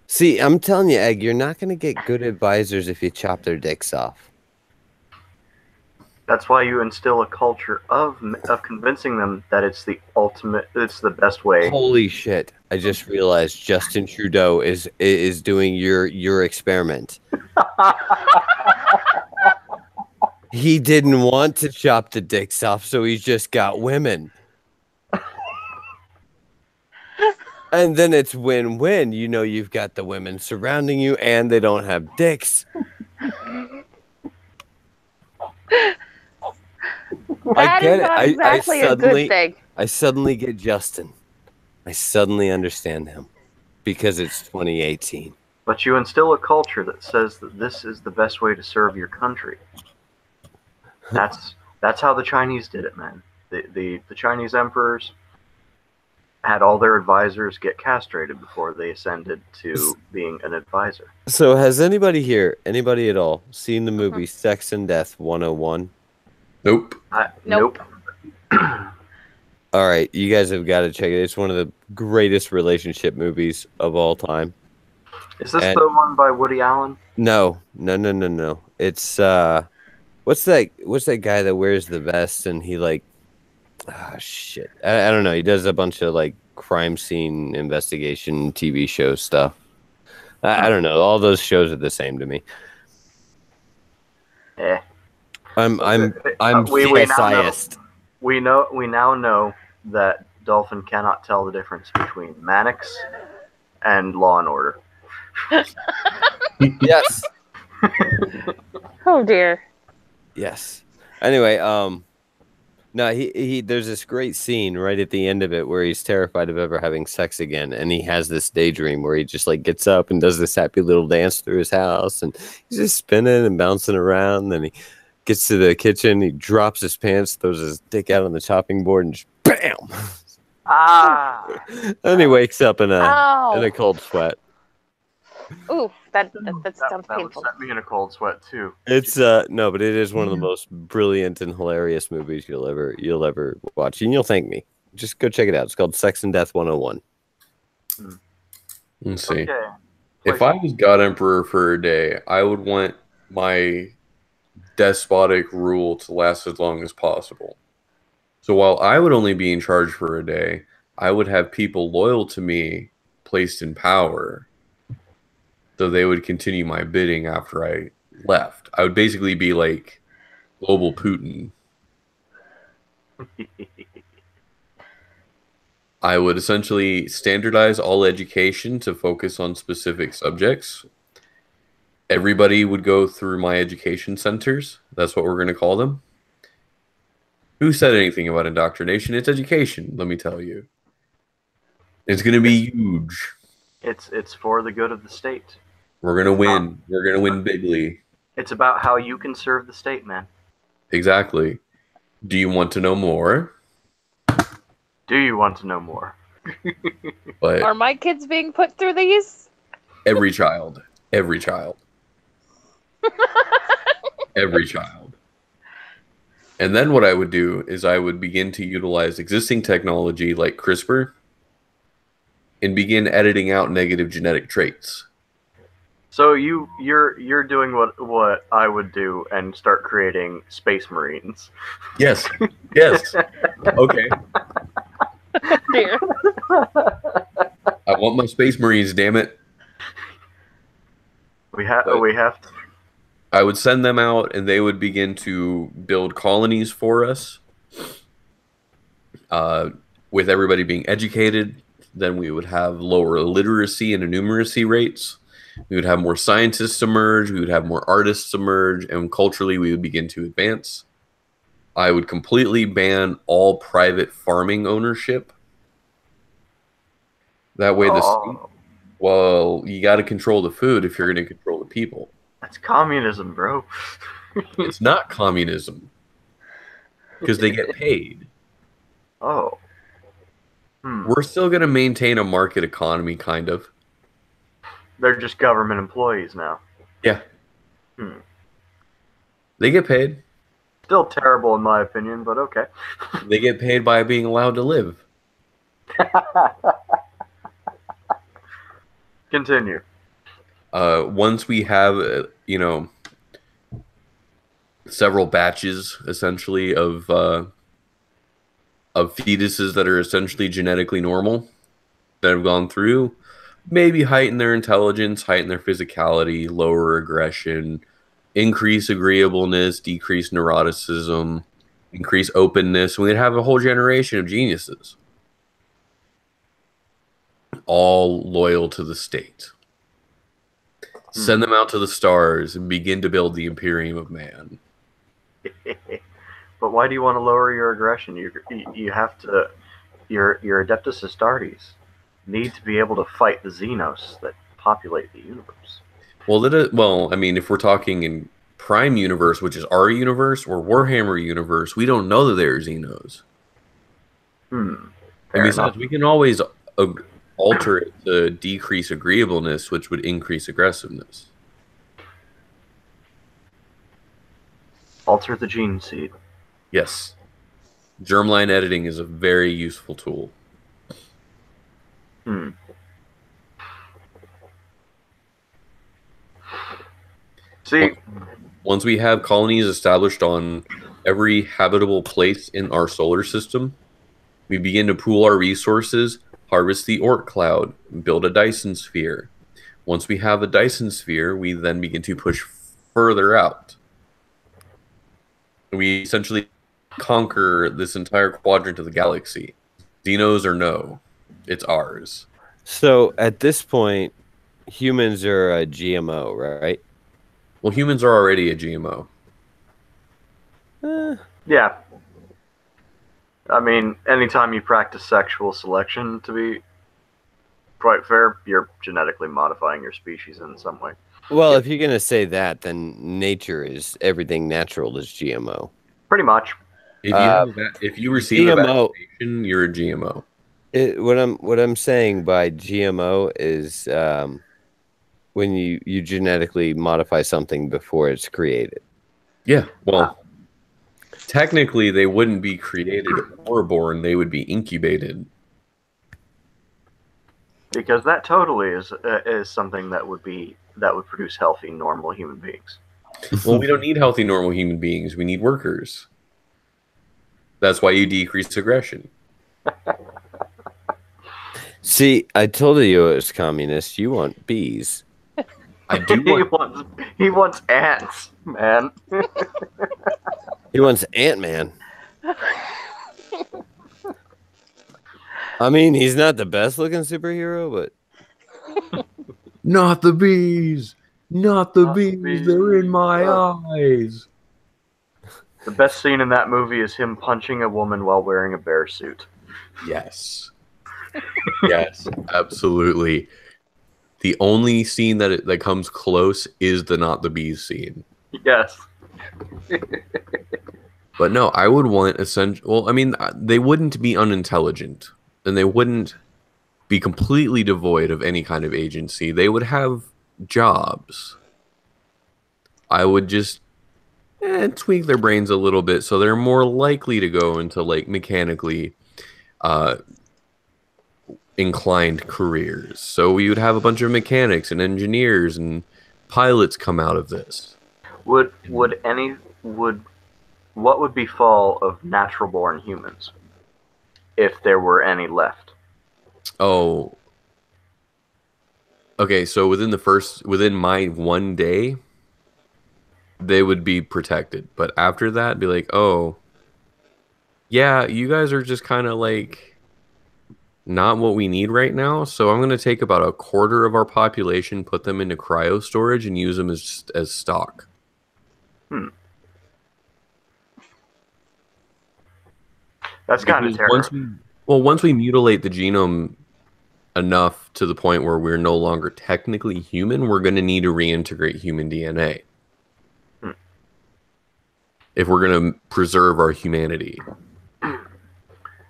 See, I'm telling you, Egg, you're not going to get good advisors if you chop their dicks off. That's why you instill a culture of convincing them that it's the best way. Holy shit! I just realized Justin Trudeau is doing your experiment. He didn't want to chop the dicks off, so he's just got women. And then it's win-win. You know, you've got the women surrounding you, and they don't have dicks. That is not exactly a good thing. I suddenly get Justin. I suddenly understand him because it's 2018. But you instill a culture that says that this is the best way to serve your country. That's how the Chinese did it, man. The Chinese emperors had all their advisors get castrated before they ascended to being an advisor. So has anybody at all, seen the movie Sex and Death 101? Nope. Nope. All right, you guys have got to check it. It's one of the greatest relationship movies of all time. Is this the one by Woody Allen? No. It's what's that guy that wears the vest and he like, shit. I don't know. He does a bunch of like crime scene investigation TV show stuff. I don't know. All those shows are the same to me. I'm CSIist. We now know that Dolphin cannot tell the difference between Mannix and Law and Order. Yes. Oh dear. Yes. Anyway, no, he there's this great scene right at the end of it where he's terrified of ever having sex again, and he has this daydream where he just like gets up and does this happy little dance through his house, and he's just spinning and bouncing around. Then he gets to the kitchen, he drops his pants, throws his dick out on the chopping board, and just bam. And he wakes up in a cold sweat. Ooh, that sounds That would painful. set me in a cold sweat too. It's no, but it is one of the most brilliant and hilarious movies you'll ever watch, and you'll thank me. Just go check it out. It's called Sex and Death 101. Let's see. Okay. If I was God Emperor for a day, I would want my despotic rule to last as long as possible. So while I would only be in charge for a day, I would have people loyal to me placed in power, so they would continue my bidding after I left. I would basically be like global Putin. I would essentially standardize all education to focus on specific subjects. Everybody would go through my education centers. That's what we're going to call them. Who said anything about indoctrination? It's education, let me tell you. It's going to be huge. It's for the good of the state. We're going to win. We're going to win bigly. It's about how you can serve the state, man. Exactly. Do you want to know more? Do you want to know more? But Are my kids being put through these? every child. Every child. Every child. And then what I would do is I would begin to utilize existing technology like CRISPR and begin editing out negative genetic traits. So you're doing what I would do and start creating space marines. Yes. Yes. Okay. Dear. I want my space marines, damn it. We have to. I would send them out and they would begin to build colonies for us. With everybody being educated, then we would have lower literacy and innumeracy rates. We would have more scientists emerge. We would have more artists emerge. And culturally, we would begin to advance. I would completely ban all private farming ownership. That way, well, you got to control the food if you're going to control the people. That's communism, bro. It's not communism. Because they get paid. Oh. We're still going to maintain a market economy, kind of. They're just government employees now. Yeah. They get paid. Still terrible in my opinion, but okay. They get paid by being allowed to live. Continue. Once we have, several batches, essentially, of fetuses that are essentially genetically normal that have gone through, maybe heighten their intelligence, heighten their physicality, lower aggression, increase agreeableness, decrease neuroticism, increase openness. We'd have a whole generation of geniuses, all loyal to the state. Send them out to the stars and begin to build the Imperium of Man. But why do you want to lower your aggression? You have to. Your Adeptus Astartes need to be able to fight the Xenos that populate the universe. Well, I mean, if we're talking in Prime Universe, which is our universe, or Warhammer Universe, we don't know that they're Xenos. And besides, we can always alter it to decrease agreeableness, which would increase aggressiveness. Alter the gene seed. Yes. Germline editing is a very useful tool. See, once we have colonies established on every habitable place in our solar system, we begin to pool our resources, harvest the Oort cloud, build a Dyson sphere. Once we have a Dyson sphere, we then begin to push further out. We essentially conquer this entire quadrant of the galaxy. Xenos or no, it's ours. So at this point, humans are a GMO, right? Well, humans are already a GMO. Yeah. I mean, anytime you practice sexual selection, to be quite fair, you're genetically modifying your species in some way. Well, if you're going to say that, then nature is everything natural is GMO. Pretty much. If you receive a GMO vaccination, you're a GMO. What I'm saying by GMO is when you genetically modify something before it's created. Yeah, well, technically they wouldn't be created or born; they would be incubated. Because that totally is something that would produce healthy, normal human beings. Well, we don't need healthy, normal human beings. We need workers. That's why you decrease aggression. See, I told you it was communist. You want bees. I do want... He wants ants, man. He wants Ant-Man. I mean, he's not the best looking superhero, but Not the bees! Not the bees! They're in my eyes! The best scene in that movie is him punching a woman while wearing a bear suit. Yes. Yes, absolutely. The only scene that comes close is the not the bees scene. Yes. But no, I would want well, I mean, they wouldn't be unintelligent, and they wouldn't be completely devoid of any kind of agency. They would have jobs. I would just tweak their brains a little bit so they're more likely to go into like mechanically inclined careers. So we would have a bunch of mechanics and engineers and pilots come out of this. What would befall of natural born humans if there were any left? Oh. Okay, so within my one day, they would be protected. But after that, be like, oh, yeah, you guys are just kind of like not what we need right now. So I'm going to take about a quarter of our population, put them into cryo storage, and use them as stock. That's kind of terrible. Once we mutilate the genome enough to the point where we're no longer technically human, we're going to need to reintegrate human DNA. If we're going to preserve our humanity.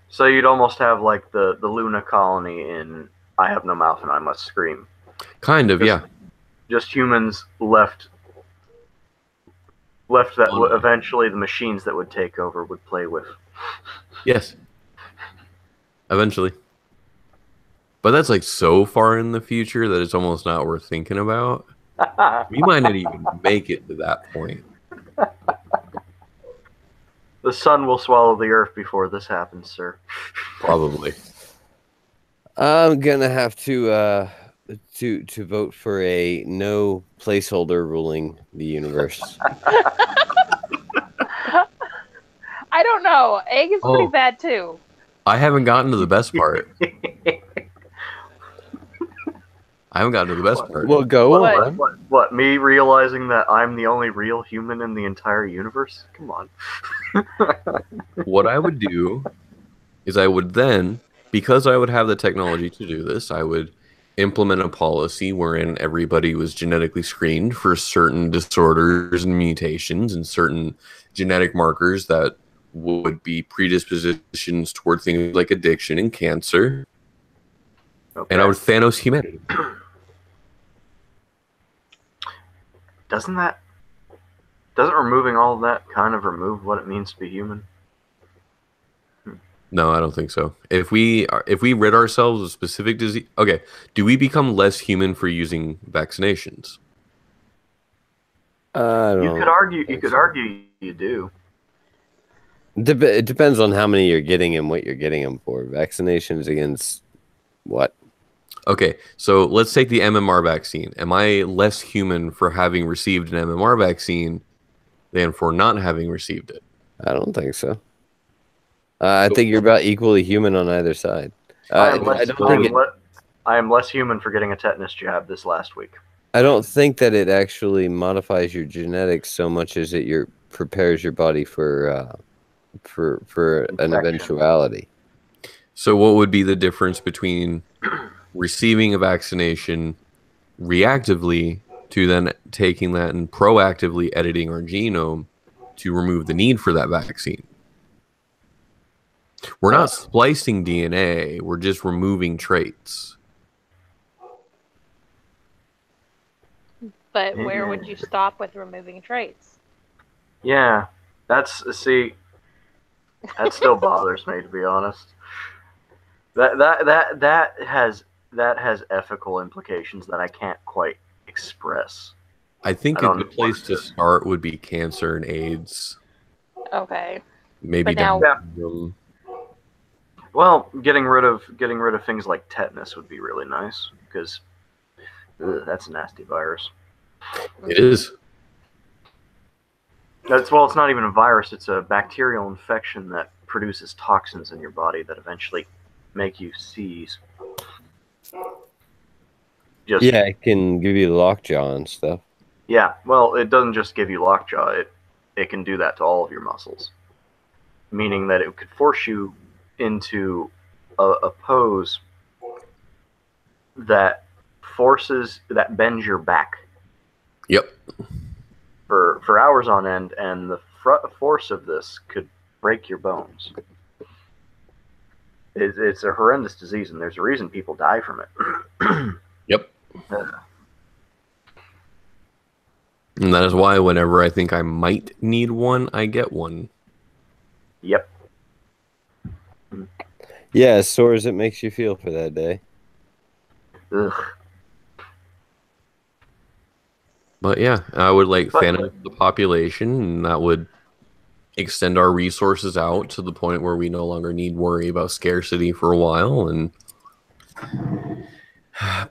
So you'd almost have like the Luna colony in I Have No Mouth and I Must Scream. Kind of, yeah. Just humans left that eventually the machines that would take over would play with. Yes. Eventually. But that's like so far in the future that it's almost not worth thinking about. We might not even make it to that point. The sun will swallow the earth before this happens, sir. Probably. I'm gonna have to vote for a no placeholder ruling the universe. I don't know. Egg is pretty bad too. I haven't gotten to the best part. Well, go on. What? Me realizing that I'm the only real human in the entire universe? Come on. What I would do is I would then, because I would have the technology to do this, I would implement a policy wherein everybody was genetically screened for certain disorders and mutations and certain genetic markers that would be predispositions toward things like addiction and cancer. Okay. And I would Thanos humanity. Doesn't removing all of that kind of remove what it means to be human? No, I don't think so. If we rid ourselves of specific disease, okay, do we become less human for using vaccinations? You could argue you do. It depends on how many you're getting and what you're getting them for. Vaccinations against What? Okay, so let's take the MMR vaccine. Am I less human for having received an MMR vaccine than for not having received it? I don't think so. I think you're about equally human on either side. I am less, I don't think I am less human for getting a tetanus jab this last week. I don't think that it actually modifies your genetics so much as it prepares your body for an eventuality. So what would be the difference between receiving a vaccination reactively to then taking that and proactively editing our genome to remove the need for that vaccine? We're not splicing DNA, we're just removing traits. But where would you stop with removing traits? Yeah, that still bothers me, to be honest. That has ethical implications that I can't quite express. I think a good place to start would be cancer and AIDS. Okay. Maybe down. Well, getting rid of things like tetanus would be really nice, because that's a nasty virus. It is. It's not even a virus. It's a bacterial infection that produces toxins in your body that eventually make you seize. Yeah, it can give you lockjaw and stuff. Yeah, well, it doesn't just give you lockjaw. It can do that to all of your muscles, meaning that it could force you into a pose that bends your back. Yep. For hours on end, and the force of this could break your bones. It's a horrendous disease, and there's a reason people die from it. Yep. And that is why whenever I think I might need one, I get one. Yep. Yeah, as sore as it makes you feel for that day. Ugh. But yeah, I would fan out the population, and that would extend our resources out to the point where we no longer need worry about scarcity for a while.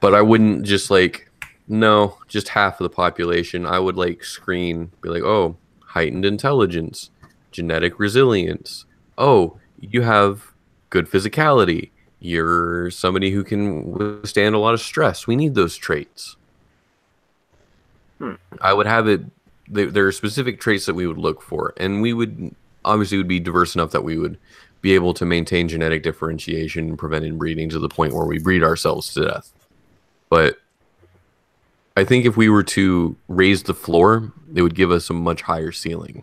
But I wouldn't just just half of the population. I would screen, be like, oh, heightened intelligence, genetic resilience. Oh, you have good physicality. You're somebody who can withstand a lot of stress. We need those traits. I would have it. There are specific traits that we would look for, and we would be diverse enough that we would be able to maintain genetic differentiation and prevent inbreeding to the point where we breed ourselves to death. But I think if we were to raise the floor, it would give us a much higher ceiling.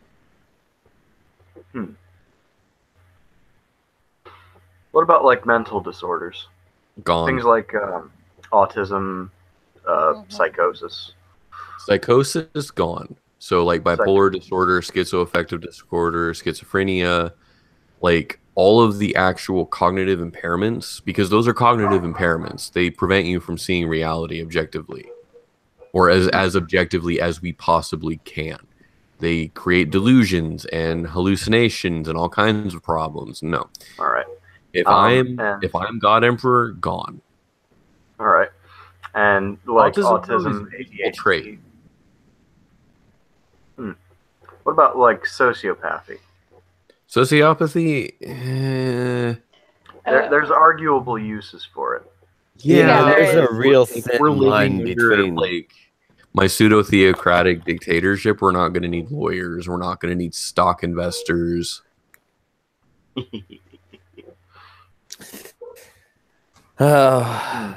What about mental disorders? Gone. Things like autism, psychosis. Psychosis gone. So bipolar disorder, schizoaffective disorder, schizophrenia, all of the actual cognitive impairments, because those are cognitive impairments. They prevent you from seeing reality objectively, or as objectively as we possibly can. They create delusions and hallucinations and all kinds of problems. No. All right. If I'm God Emperor, gone. All right. And autism ADHD trait. What about sociopathy? Sociopathy? There's arguable uses for it. Yeah, there's a real thin line between my pseudo-theocratic dictatorship. We're not going to need lawyers. We're not going to need stock investors.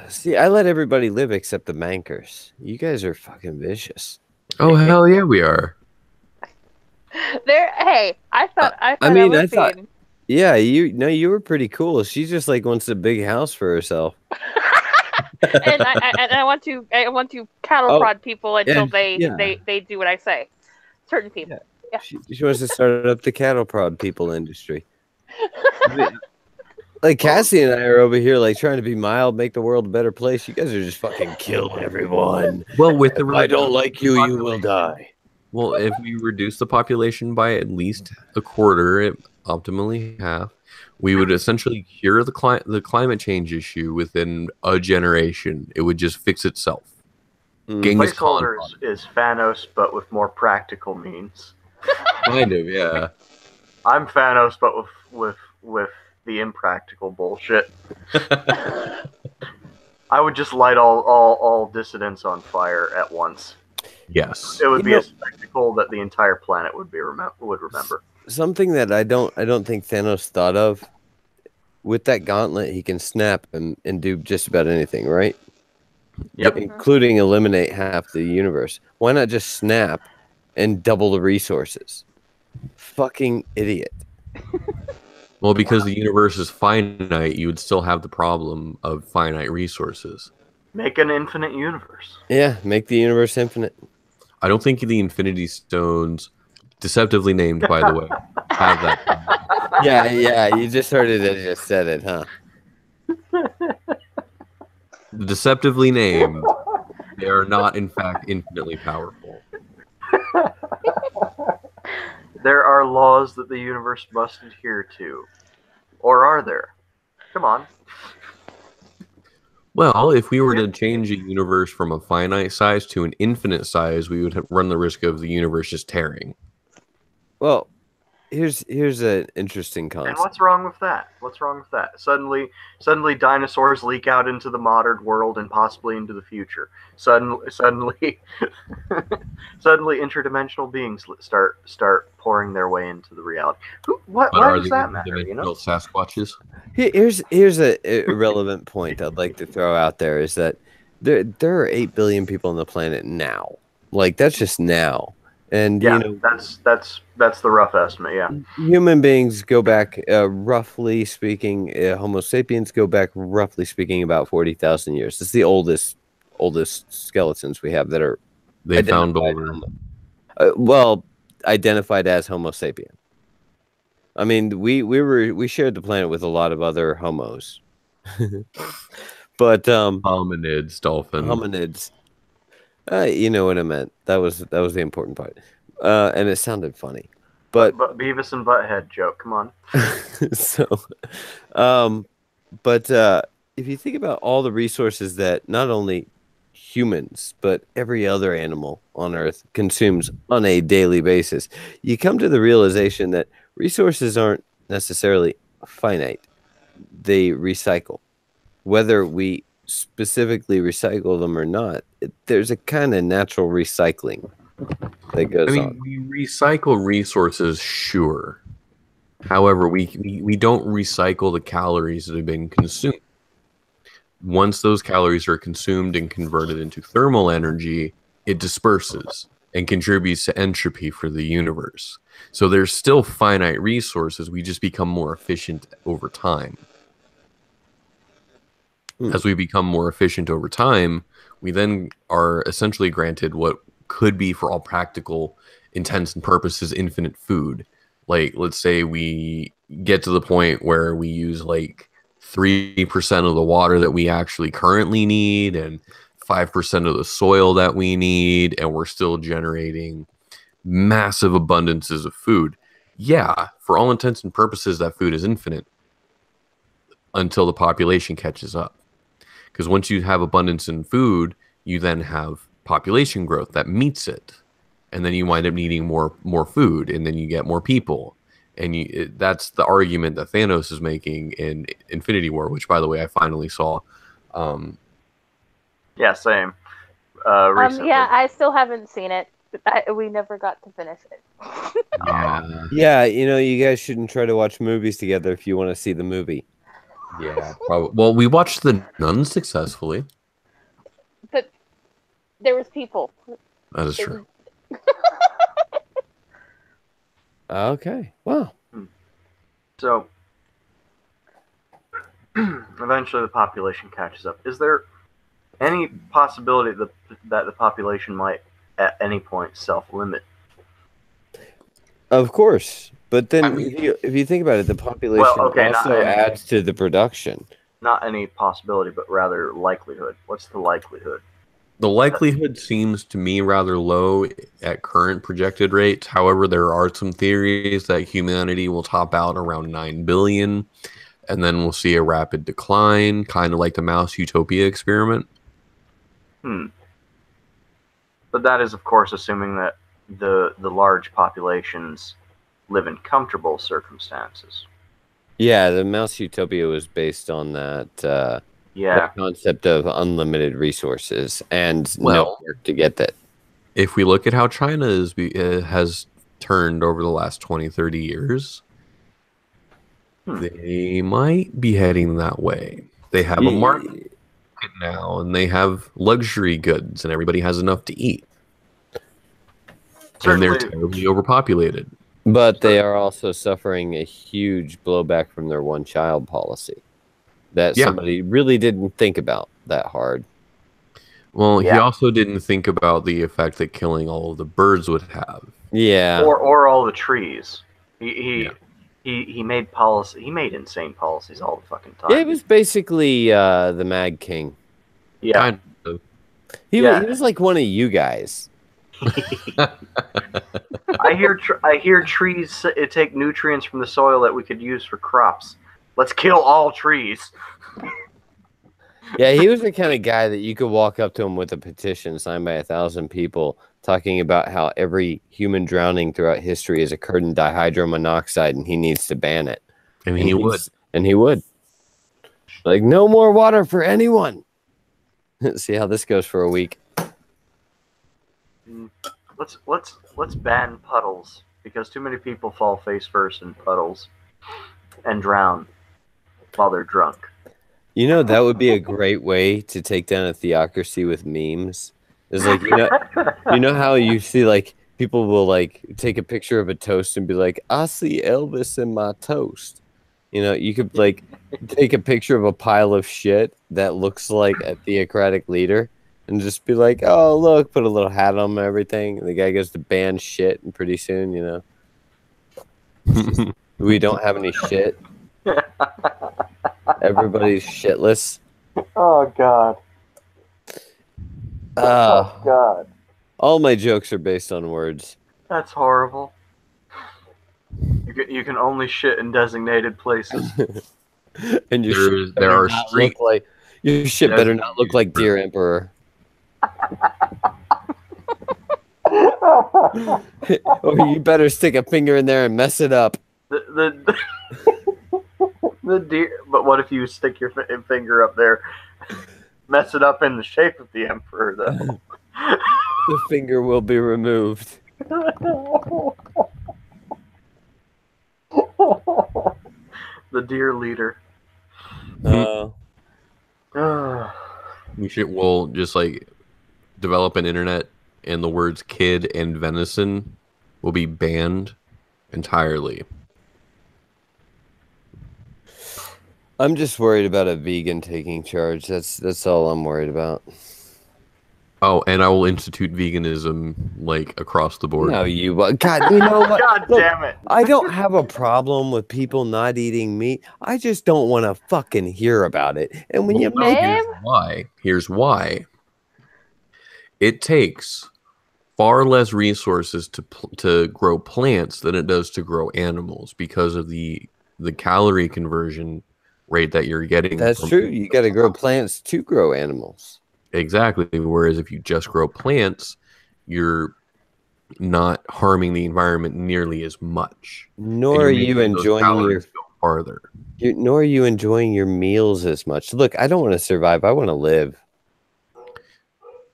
See, I let everybody live except the bankers. You guys are fucking vicious. Oh, hell yeah, we are. Hey, I thought yeah, you were pretty cool. She just wants a big house for herself. and I want to cattle prod people until they do what I say. Certain people. Yeah. She wants to start up the cattle prod people industry. Cassie and I are over here trying to be mild, make the world a better place. You guys are just fucking killing everyone. Well, if I don't like you, you will die. Well, if we reduce the population by at least a quarter, optimally half. We would essentially cure the climate change issue within a generation. It would just fix itself. Genghis Khan. Placeholder is Thanos, but with more practical means. Kind of, yeah. I'm Thanos, but with the impractical bullshit. I would just light all dissidents on fire at once. Yes. It would be a spectacle that the entire planet would remember. Something that I don't think Thanos thought of. With that gauntlet, he can snap and do just about anything, right? Yep. Including eliminate half the universe. Why not just snap and double the resources? Fucking idiot. Well, because the universe is finite, you would still have the problem of finite resources. Make an infinite universe. Yeah, make the universe infinite. I don't think the Infinity Stones, deceptively named, by the way, have that. Yeah, you just heard it and just said it, huh? Deceptively named, they are not, in fact, infinitely powerful. There are laws that the universe must adhere to. Or are there? Come on. Well, if we were to change a universe from a finite size to an infinite size, we would run the risk of the universe just tearing. Well, here's an interesting concept. And what's wrong with that? What's wrong with that? Suddenly dinosaurs leak out into the modern world and possibly into the future. Suddenly interdimensional beings start pouring their way into the reality. Why does that matter? You know, Sasquatches. Here's a relevant point I'd like to throw out there is that there are 8 billion people on the planet now. Like that's just now. And yeah, you know, that's the rough estimate. Yeah, human beings go back, roughly speaking, Homo sapiens go back, roughly speaking, about 40,000 years. It's the oldest skeletons we have that are found older. Identified as Homo sapien. I mean, we shared the planet with a lot of other homos, but hominids, Dolphin. Hominids. You know what I meant. That was the important part, and it sounded funny. But Beavis and Butthead joke. Come on. So, if you think about all the resources that not only humans but every other animal on Earth consumes on a daily basis, you come to the realization that resources aren't necessarily finite. They recycle, whether we specifically recycle them or not. There's a kind of natural recycling that goes on. We recycle resources, sure. However, we don't recycle the calories that have been consumed. Once those calories are consumed and converted into thermal energy, it disperses and contributes to entropy for the universe. So there's still finite resources. We just become more efficient over time. As we become more efficient over time, we then are essentially granted what could be, for all practical intents and purposes, infinite food. Like, let's say we get to the point where we use like 3% of the water that we actually currently need and 5% of the soil that we need, and we're still generating massive abundances of food. Yeah, for all intents and purposes, that food is infinite until the population catches up. Because once you have abundance in food, you then have population growth that meets it. And then you wind up needing more food, and then you get more people. And that's the argument that Thanos is making in Infinity War, which, by the way, I finally saw. Yeah, same. Recently. Yeah, I still haven't seen it. We never got to finish it. Yeah, you know, you guys shouldn't try to watch movies together if you want to see the movie. Yeah, probably. Well, we watched The Nun successfully. But there was people. That is true. Okay. Wow. So, eventually the population catches up. Is there any possibility that the population might, at any point, self-limit? Of course. But then, if you think about it, the population also adds to the production. Not any possibility, but rather likelihood. What's the likelihood? The likelihood seems to me rather low at current projected rates. However, there are some theories that humanity will top out around 9 billion, and then we'll see a rapid decline, kind of like the mouse utopia experiment. But that is, of course, assuming that the large populations live in comfortable circumstances. Yeah, the mouse utopia was based on that that concept of unlimited resources and no work to get that. If we look at how China has turned over the last 20, 30 years, they might be heading that way. They have a market now, and they have luxury goods, and everybody has enough to eat. Certainly. And they're terribly overpopulated. But they are also suffering a huge blowback from their one-child policy that somebody really didn't think about that hard. Well, he also didn't think about the effect that killing all of the birds would have. Yeah. Or all the trees. He made policy. He made insane policies all the fucking time. Yeah, he was basically the Mad King. Yeah. Kind of. He was like one of you guys. I hear trees take nutrients from the soil that we could use for crops. Let's kill all trees. Yeah, he was the kind of guy that you could walk up to him with a petition signed by 1,000 people talking about how every human drowning throughout history has occurred in dihydromonoxide and he needs to ban it. And he would. And he would. Like, no more water for anyone. See how this goes for a week. Let's ban puddles because too many people fall face first in puddles and drown while they're drunk. You know, that would be a great way to take down a theocracy with memes. It's like, you know how you see like people will like take a picture of a toast and be like, I see Elvis in my toast. You know, you could like take a picture of a pile of shit that looks like a theocratic leader and just be like, oh, look, put a little hat on him and everything. And the guy goes to ban shit, and pretty soon, you know, we don't have any shit. Everybody's shitless. Oh, God. Oh, God. All my jokes are based on words. That's horrible. You can only shit in designated places. And your shit better not look like Dear Emperor. Or you better stick a finger in there and mess it up. The deer. But what if you stick your finger up there, mess it up in the shape of the emperor, though? The finger will be removed. The deer leader. We'll just like develop an internet, and the words "kid" and "venison" will be banned entirely. I'm just worried about a vegan taking charge. That's all I'm worried about. Oh, and I will institute veganism like across the board. No, you God, you know what? God damn it! I don't have a problem with people not eating meat. I just don't want to fucking hear about it. And when here's why. It takes far less resources to grow plants than it does to grow animals because of the calorie conversion rate that you're getting. That's true. You got to grow plants to grow animals. Exactly. Whereas if you just grow plants, you're not harming the environment nearly as much. Nor are you enjoying nor are you enjoying your meals as much. Look, I don't want to survive. I want to live.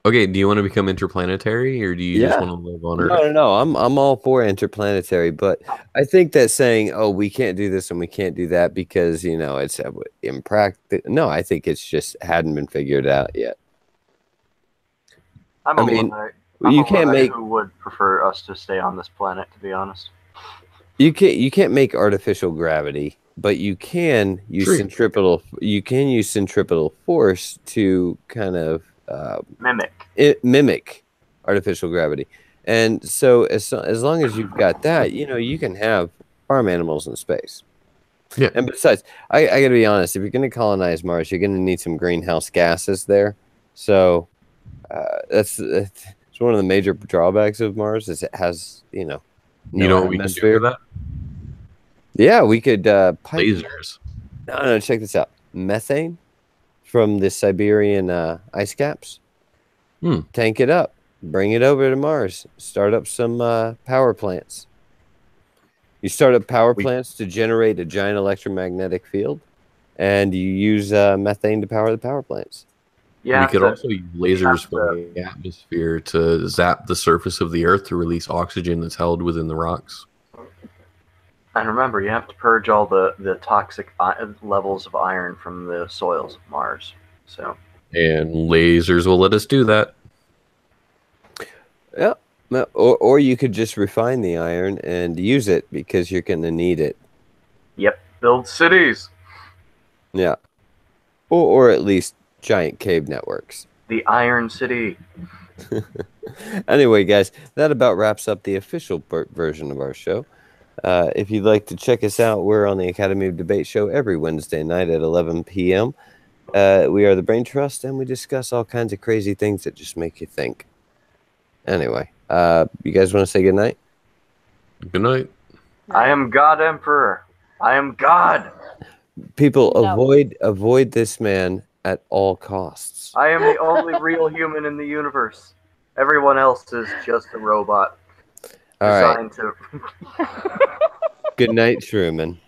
Okay, do you want to become interplanetary, or do you just want to live on Earth? No. I'm all for interplanetary, but I think that saying, "Oh, we can't do this and we can't do that because it's impractical." No, I think it's just hadn't been figured out yet. You can't make. Who would prefer us to stay on this planet? To be honest, you can't make artificial gravity, but you can use centripetal. You can use centripetal force to kind of mimic artificial gravity. And so as long as you've got that, you can have farm animals in space. Yeah. And besides, I got to be honest, if you're going to colonize Mars, you're going to need some greenhouse gases there. So It's one of the major drawbacks of Mars is it has, no You know what we can do for that? Yeah, we could pipe. Lasers. No, check this out. Methane from the Siberian ice caps. Tank it up. Bring it over to Mars. Start up some power plants. You start up power plants to generate a giant electromagnetic field, and you use methane to power the power plants. Yeah, we could also use lasers from the atmosphere to zap the surface of the Earth to release oxygen that's held within the rocks. And remember, you have to purge all the toxic levels of iron from the soils of Mars. And lasers will let us do that. Yeah. Or you could just refine the iron and use it because you're going to need it. Yep. Build cities. Yeah. Or at least giant cave networks. The Iron City. Anyway, guys, that about wraps up the official version of our show. If you'd like to check us out, we're on the Academy of Debate show every Wednesday night at 11 p.m. We are the Brain Trust, and we discuss all kinds of crazy things that just make you think. Anyway, you guys want to say goodnight? Good night. I am God Emperor. I am God. People, avoid this man at all costs. I am the only real human in the universe. Everyone else is just a robot. All right. To... Good night, Truman.